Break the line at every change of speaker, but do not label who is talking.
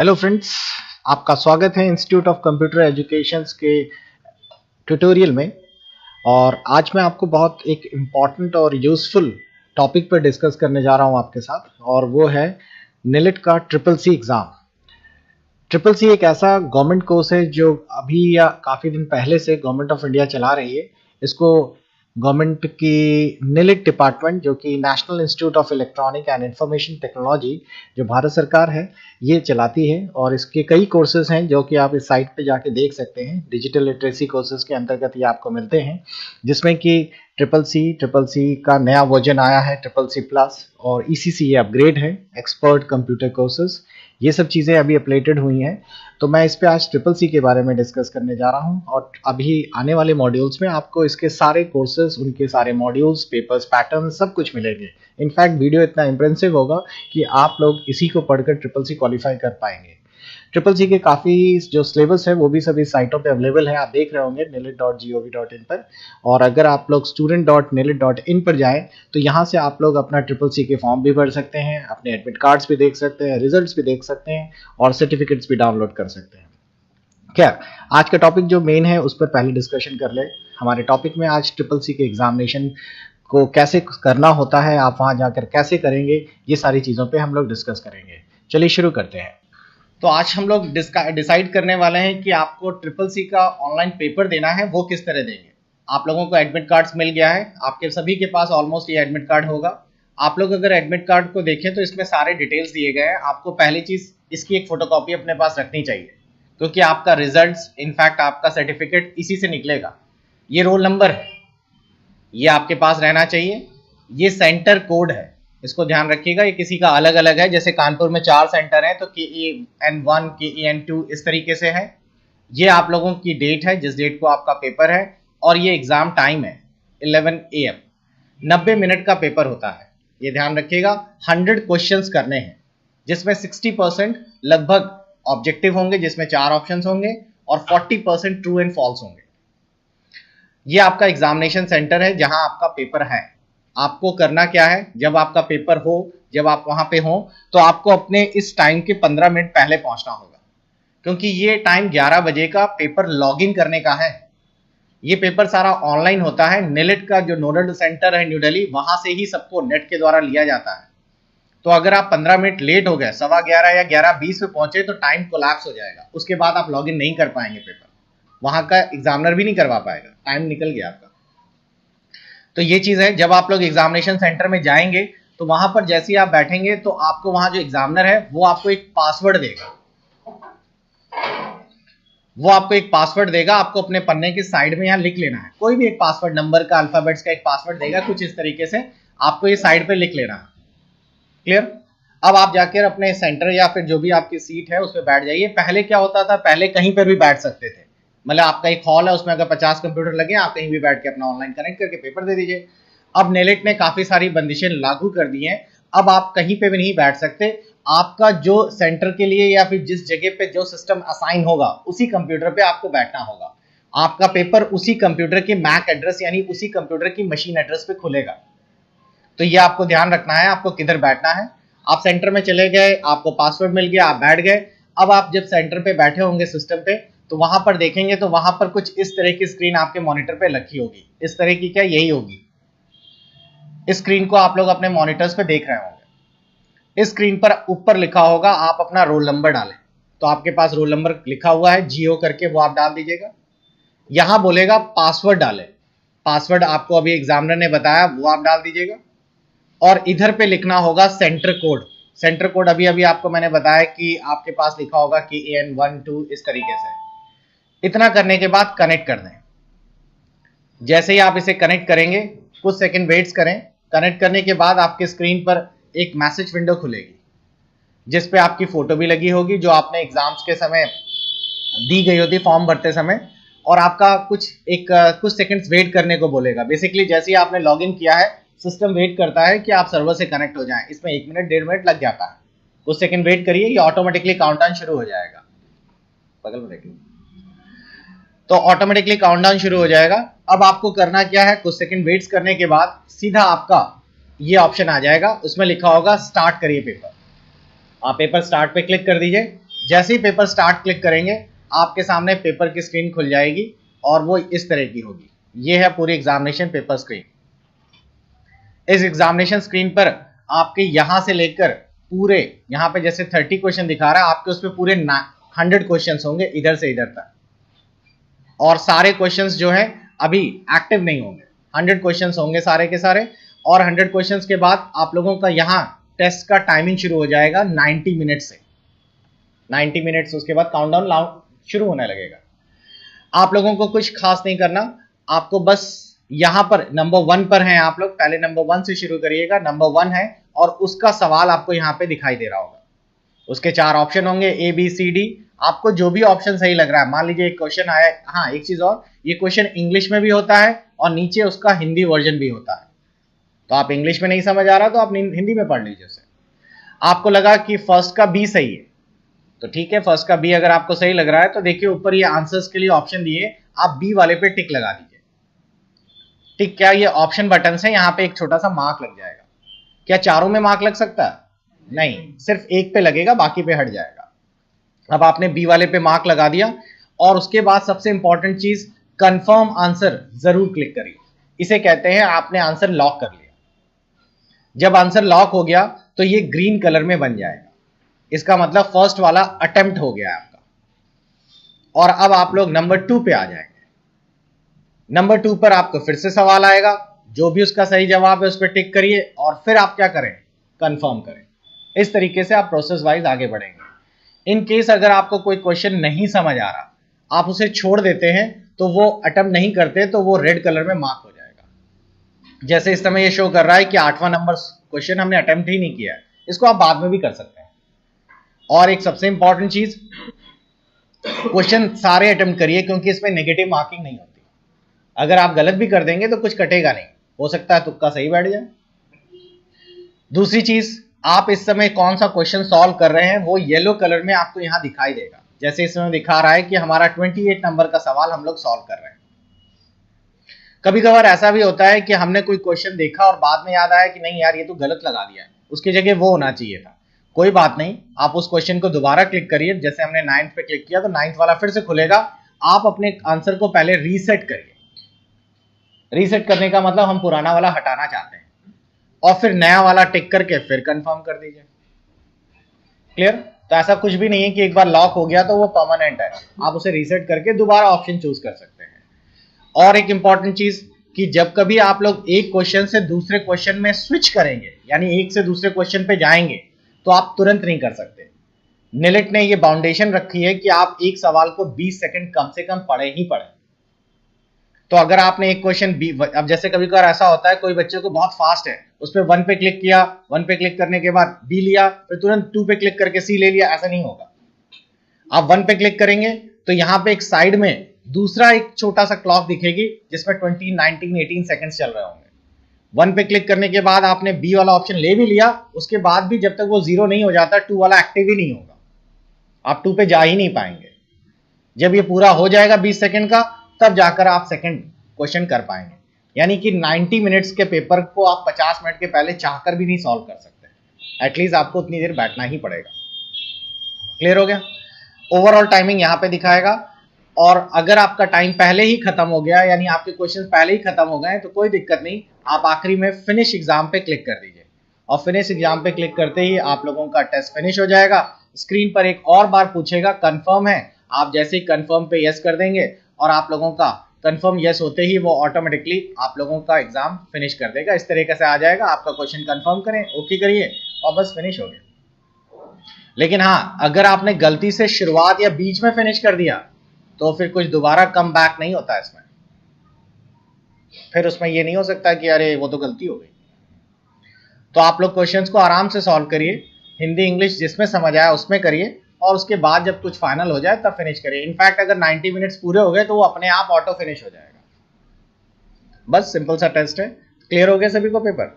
Hello friends, आपका स्वागत है इंस्टीट्यूट ऑफ कंप्यूटर एजुकेशन के ट्यूटोरियल में। और आज मैं आपको बहुत एक इम्पॉर्टेंट और यूज़फुल टॉपिक पर डिस्कस करने जा रहा हूं आपके साथ, और वो है निलिट का triple C exam. Triple C एक ऐसा गवर्नमेंट कोर्स है जो अभी या काफ़ी दिन पहले से गवर्नमेंट ऑफ इंडिया चला रही है। इसको गवर्नमेंट की निलिट डिपार्टमेंट, जो कि national institute of electronic and information technology, जो भारत सरकार है, ये चलाती है। और इसके कई कोर्सेज हैं जो कि आप इस साइट पे जाके देख सकते हैं। डिजिटल लिटरेसी कोर्सेज के अंतर्गत ये आपको मिलते हैं, जिसमें कि ट्रिपल सी का नया वर्जन आया है, ट्रिपल सी प्लस, और ECC ये अपग्रेड है, एक्सपर्ट कंप्यूटर कोर्सेज। ये सब चीज़ें अभी अपडेटेड हुई हैं। तो मैं इस पे आज ट्रिपल सी के बारे में डिस्कस करने जा रहा हूं, और अभी आने वाले मॉड्यूल्स में आपको इसके सारे कोर्सेज, उनके सारे मॉड्यूल्स, पेपर्स, पैटर्न सब कुछ मिलेंगे। इनफैक्ट वीडियो इतना इंप्रेसिव होगा कि आप लोग इसी को पढ़कर ट्रिपल सी क्वालिफाई कर पाएंगे। ट्रिपल सी के काफ़ी जो सिलेबस है वो भी सभी साइटों पे अवेलेबल है, आप देख रहे होंगे nilit.gov.in पर। और अगर आप लोग student.nilit.in पर जाएं तो यहाँ से आप लोग अपना ट्रिपल सी के फॉर्म भी भर सकते हैं, अपने एडमिट कार्ड्स भी देख सकते हैं, रिजल्ट्स भी देख सकते हैं, और सर्टिफिकेट्स भी डाउनलोड कर सकते हैं। खैर, आज का टॉपिक जो मेन है उस पर पहले डिस्कशन कर ले। हमारे टॉपिक में आज ट्रिपल सी के एग्जामिनेशन को कैसे करना होता है, आप वहाँ जाकर कैसे करेंगे, ये सारी चीज़ों पे हम लोग डिस्कस करेंगे। चलिए शुरू करते हैं। तो आज हम लोग डिसाइड करने वाले हैं कि आपको ट्रिपल सी का ऑनलाइन पेपर देना है, वो किस तरह देंगे। आप लोगों को एडमिट कार्ड्स मिल गया है, आपके सभी के पास ऑलमोस्ट ये एडमिट कार्ड होगा। आप लोग अगर एडमिट कार्ड को देखें तो इसमें सारे डिटेल्स दिए गए हैं। आपको पहली चीज़ इसकी एक फोटोकॉपी अपने पास रखनी चाहिए, क्योंकि आपका रिजल्ट्स, इनफैक्ट आपका सर्टिफिकेट इसी से निकलेगा। ये रोल नंबर है, ये आपके पास रहना चाहिए। ये सेंटर कोड है, इसको ध्यान रखिएगा, ये किसी का अलग अलग है। जैसे कानपुर में 4 सेंटर हैं तो KEN1 KEN2 इस तरीके से है। ये आप लोगों की डेट है, जिस डेट को आपका पेपर है, और ये एग्जाम टाइम है 11 AM। 90 मिनट का पेपर होता है, ये ध्यान रखिएगा। 100 क्वेश्चंस करने हैं, जिसमें 60% लगभग ऑब्जेक्टिव होंगे, जिसमें 4 ऑप्शन होंगे, और 40% ट्रू एंड फॉल्स होंगे। ये आपका एग्जामिनेशन सेंटर है जहां आपका पेपर है। आपको करना क्या है, जब आपका पेपर हो, जब आप वहां पे हो, तो आपको अपने इस टाइम के 15 मिनट पहले पहुंचना होगा, क्योंकि ये टाइम 11 बजे का पेपर लॉगिन करने का है। ये पेपर सारा ऑनलाइन होता है। निलिट का जो नोडल सेंटर है न्यू दिल्ली, वहां से ही सबको नेट के द्वारा लिया जाता है। तो अगर आप 15 मिनट लेट हो गए, 11:15 या 11:20 पे पहुंचे, तो टाइम कोलैप्स हो जाएगा। उसके बाद आप लॉगिन नहीं कर पाएंगे पेपर, वहां का एग्जामिनर भी नहीं करवा पाएगा, टाइम निकल गया आपका। तो ये चीज है, जब आप लोग एग्जामिनेशन सेंटर में जाएंगे तो वहां पर जैसे ही आप बैठेंगे तो आपको वहां जो एग्जामिनर है वो आपको एक पासवर्ड देगा। आपको अपने पन्ने के साइड में यहाँ लिख लेना है। कोई भी एक पासवर्ड, नंबर का, अल्फाबेट्स का एक पासवर्ड देगा, कुछ इस तरीके से आपको ये साइड पे लिख लेना है। क्लियर? अब आप जाकर अपने सेंटर या फिर जो भी आपकी सीट है उस पर बैठ जाइए। पहले क्या होता था, पहले कहीं पर भी बैठ सकते थे। मतलब आपका एक हॉल है, उसमें अगर 50 कंप्यूटर लगे, आप कहीं भी बैठ के अपना ऑनलाइन कनेक्ट करके पेपर दे दीजिए। अब निलिट ने काफी सारी बंदिशें लागू कर दी हैं। अब आप कहीं पे भी नहीं बैठ सकते। आपका जो सेंटर के लिए या फिर जिस जगह पे जो सिस्टम असाइन होगा, उसी कंप्यूटर पे आपको बैठना होगा। आपका पेपर उसी कंप्यूटर के मैक एड्रेस, यानी उसी कंप्यूटर की मशीन एड्रेस पे खुलेगा। तो ये आपको ध्यान रखना है, आपको किधर बैठना है। आप सेंटर में चले गए, आपको पासवर्ड मिल गया, आप बैठ गए। अब आप जब सेंटर पे बैठे होंगे सिस्टम पे, तो वहां पर देखेंगे तो वहां पर कुछ इस तरह की स्क्रीन आपके मॉनिटर पे रखी होगी। इस तरह की, क्या यही होगी। इस स्क्रीन को आप लोग अपने मॉनिटर्स पे देख रहे होंगे। इस स्क्रीन पर ऊपर लिखा होगा, आप अपना रोल नंबर डालें। तो आपके पास रोल नंबर लिखा हुआ है GO करके, वो आप डाल दीजिएगा। यहां बोलेगा पासवर्ड डालें, पासवर्ड आपको अभी एग्जामिनर ने बताया, वो आप डाल दीजिएगा। और इधर पे लिखना होगा सेंटर कोड। सेंटर कोड अभी अभी आपको मैंने बताया कि आपके पास लिखा होगा कि AN12 इस तरीके से। इतना करने के बाद कनेक्ट कर दें। जैसे ही आप इसे कनेक्ट करेंगे, कुछ सेकंड वेट्स करें। कनेक्ट करने के बाद आपके स्क्रीन पर एक मैसेज विंडो खुलेगी, जिस पे आपकी फोटो भी लगी होगी, जो आपने एग्जाम्स के समय दी गई होती फॉर्म भरते समय। और आपका कुछ सेकंड्स वेट करने को बोलेगा। बेसिकली जैसे ही आपने लॉगिन किया है, सिस्टम वेट करता है कि आप सर्वर से कनेक्ट हो जाएं। इसमें 1 मिनट 1.5 मिनट लग जाता है। कुछ सेकंड वेट करिए, ये ऑटोमेटिकली काउंटडाउन शुरू हो जाएगा। बगल में देखिए, तो ऑटोमेटिकली काउंटडाउन शुरू हो जाएगा। अब आपको करना क्या है, कुछ सेकंड वेट्स करने के बाद सीधा आपका ये ऑप्शन आ जाएगा, उसमें लिखा होगा स्टार्ट करिए पेपर। आप पेपर स्टार्ट पे क्लिक कर दीजिए। जैसे ही पेपर स्टार्ट क्लिक करेंगे आपके सामने पेपर की स्क्रीन खुल जाएगी और वो इस तरह की होगी। ये है पूरी एग्जामिनेशन पेपर स्क्रीन। इस एग्जामिनेशन स्क्रीन पर आपके यहां से लेकर पूरे यहां पे जैसे 30 क्वेश्चन दिखा रहा है, आपके उस पर पूरे 100 क्वेश्चन होंगे इधर से इधर तक, और सारे क्वेश्चंस जो है अभी एक्टिव नहीं होंगे। 100 क्वेश्चंस होंगे सारे के सारे, और 100 क्वेश्चंस के बाद आप लोगों का यहाँ टेस्ट का टाइमिंग शुरू हो जाएगा 90 मिनट से। 90 मिनट से उसके बाद काउंटडाउन शुरू होने लगेगा। आप लोगों को कुछ खास नहीं करना, आपको बस यहां पर नंबर 1 पर हैं आप लोग, पहले नंबर 1 से शुरू करिएगा। नंबर 1 है और उसका सवाल आपको यहां पे दिखाई दे रहा होगा। उसके 4 ऑप्शन होंगे A B C D। आपको जो भी ऑप्शन सही लग रहा है, मान लीजिए एक क्वेश्चन आया, हाँ एक चीज और, ये क्वेश्चन इंग्लिश में भी होता है और नीचे उसका हिंदी वर्जन भी होता है। तो आप इंग्लिश में नहीं समझ आ रहा तो आप हिंदी में पढ़ लीजिए उसे। आपको लगा कि फर्स्ट का बी सही है तो ठीक है, फर्स्ट का बी अगर आपको सही लग रहा है तो देखिए ऊपर ये आंसर्स के लिए ऑप्शन दिए, आप बी वाले पे टिक लगा दीजिए। टिक क्या, ये ऑप्शन बटन है, यहाँ पे एक छोटा सा मार्क लग जाएगा। क्या चारों में मार्क लग सकता है? नहीं, सिर्फ एक पे लगेगा, बाकी पे हट जाएगा। अब आपने बी वाले पे मार्क लगा दिया और उसके बाद सबसे इंपॉर्टेंट चीज, कंफर्म आंसर जरूर क्लिक करिए। इसे कहते हैं आपने आंसर लॉक कर लिया। जब आंसर लॉक हो गया तो ये ग्रीन कलर में बन जाएगा, इसका मतलब फर्स्ट वाला अटेम्प्ट हो गया आपका। और अब आप लोग नंबर 2 पे आ जाएंगे। नंबर 2 पर आपको फिर से सवाल आएगा, जो भी उसका सही जवाब है उस पर टिक करिए और फिर आप क्या करें, कंफर्म करें। इस तरीके से आप प्रोसेस वाइज आगे बढ़ेंगे। इन केस अगर आपको कोई क्वेश्चन नहीं समझ आ रहा, आप उसे छोड़ देते हैं तो वो अटेम्प्ट नहीं करते तो वो रेड कलर में मार्क हो जाएगा। जैसे इस समय ये शो कर रहा है कि 8वां नंबर क्वेश्चन हमने अटेम्प्ट ही नहीं किया है, इसको आप बाद में भी कर सकते हैं। और एक सबसे इंपॉर्टेंट चीज, क्वेश्चन सारे अटेम्प्ट करिए क्योंकि इसमें नेगेटिव मार्किंग नहीं होती। अगर आप गलत भी कर देंगे तो कुछ कटेगा नहीं, हो सकता है तुक्का सही बैठ जाए। दूसरी चीज, आप इस समय कौन सा क्वेश्चन सॉल्व कर रहे हैं वो येलो कलर में आपको यहां दिखाई देगा। जैसे इस समय दिखा रहा है कि हमारा 28 नंबर का सवाल हम लोग सॉल्व कर रहे हैं। कभी कभार ऐसा भी होता है कि हमने कोई क्वेश्चन देखा और बाद में याद आया कि नहीं यार ये तो गलत लगा दिया है, उसकी जगह वो होना चाहिए था। कोई बात नहीं, आप उस क्वेश्चन को दोबारा क्लिक करिए। जैसे हमने 9th पे क्लिक किया तो 9th वाला फिर से खुलेगा। आप अपने आंसर को पहले रीसेट करिए। रीसेट करने का मतलब हम पुराना वाला हटाना चाहते हैं, और फिर नया वाला टिक करके फिर कंफर्म कर दीजिए। क्लियर? तो ऐसा कुछ भी नहीं है कि एक बार लॉक हो गया तो वो परमानेंट है, आप उसे रीसेट करके दोबारा ऑप्शन चूज कर सकते हैं। और एक इंपॉर्टेंट चीज कि जब कभी आप लोग एक क्वेश्चन से दूसरे क्वेश्चन में स्विच करेंगे, यानी एक से दूसरे क्वेश्चन पे जाएंगे, तो आप तुरंत नहीं कर सकते। निलिट ने ये बाउंडेशन रखी है कि आप एक सवाल को 20 सेकंड कम से कम पढ़े ही पढ़े। तो अगर आपने एक क्वेश्चन बी, अब जैसे कभी कभार ऐसा होता है कोई बच्चे को बहुत फास्ट है, उस पर 1 पे क्लिक किया, 1 पे क्लिक करने के बाद बी लिया, फिर तुरंत 2 पे क्लिक करके सी ले लिया, ऐसा नहीं होगा। आप 1 पे क्लिक करेंगे तो यहाँ पे एक साइड में दूसरा एक छोटा सा क्लॉक दिखेगी जिसमें 20, 19, 18 सेकंड्स चल रहे होंगे। 1 पे क्लिक करने के बाद आपने बी वाला ऑप्शन ले भी लिया, उसके बाद भी जब तक वो 0 नहीं हो जाता 2 वाला एक्टिव ही नहीं होगा, आप 2 पे जा ही नहीं पाएंगे। जब ये पूरा हो जाएगा 20 सेकंड का, तब जाकर आप सेकंड क्वेश्चन कर पाएंगे। यानी कि 90 मिनट्स के पेपर को आप 50 मिनट के पहले चाहकर भी नहीं सॉल्व कर सकते, एटलीस्ट आपको उतनी देर बैठना ही पड़ेगा। क्लियर हो गया? ओवरऑल टाइमिंग यहाँ पे दिखाएगा, और अगर आपका टाइम पहले ही खत्म हो गया, यानी आपके क्वेश्चन पहले ही खत्म हो गए, तो कोई दिक्कत नहीं, आप आखिरी में फिनिश एग्जाम पे क्लिक कर दीजिए, और फिनिश एग्जाम पे क्लिक करते ही आप लोगों का टेस्ट फिनिश हो जाएगा। स्क्रीन पर एक और बार पूछेगा कंफर्म है, आप जैसे ही कंफर्म पे यस कर देंगे और आप लोगों का कंफर्म यस होते ही वो ऑटोमेटिकली आप लोगों का एग्जाम फिनिश कर देगा। इस तरीके से आ जाएगा, आपका क्वेश्चन कंफर्म करें, ओके करिए और बस फिनिश हो गया। लेकिन हाँ, अगर आपने गलती से शुरुआत या बीच में फिनिश कर दिया तो फिर कुछ दोबारा कम बैक नहीं होता इसमें। फिर उसमें ये नहीं हो सकता कि अरे वो तो गलती हो गई। तो आप लोग क्वेश्चंस को आराम से सॉल्व करिए, हिंदी इंग्लिश जिसमें समझ आया उसमें करिए, और उसके बाद जब कुछ फाइनल हो जाए तब फिनिश करिए। इनफैक्ट अगर 90 मिनट्स पूरे हो गए तो वो अपने आप ऑटो फिनिश हो जाएगा। बस सिंपल सा टेस्ट है। क्लियर हो गया सभी को पेपर?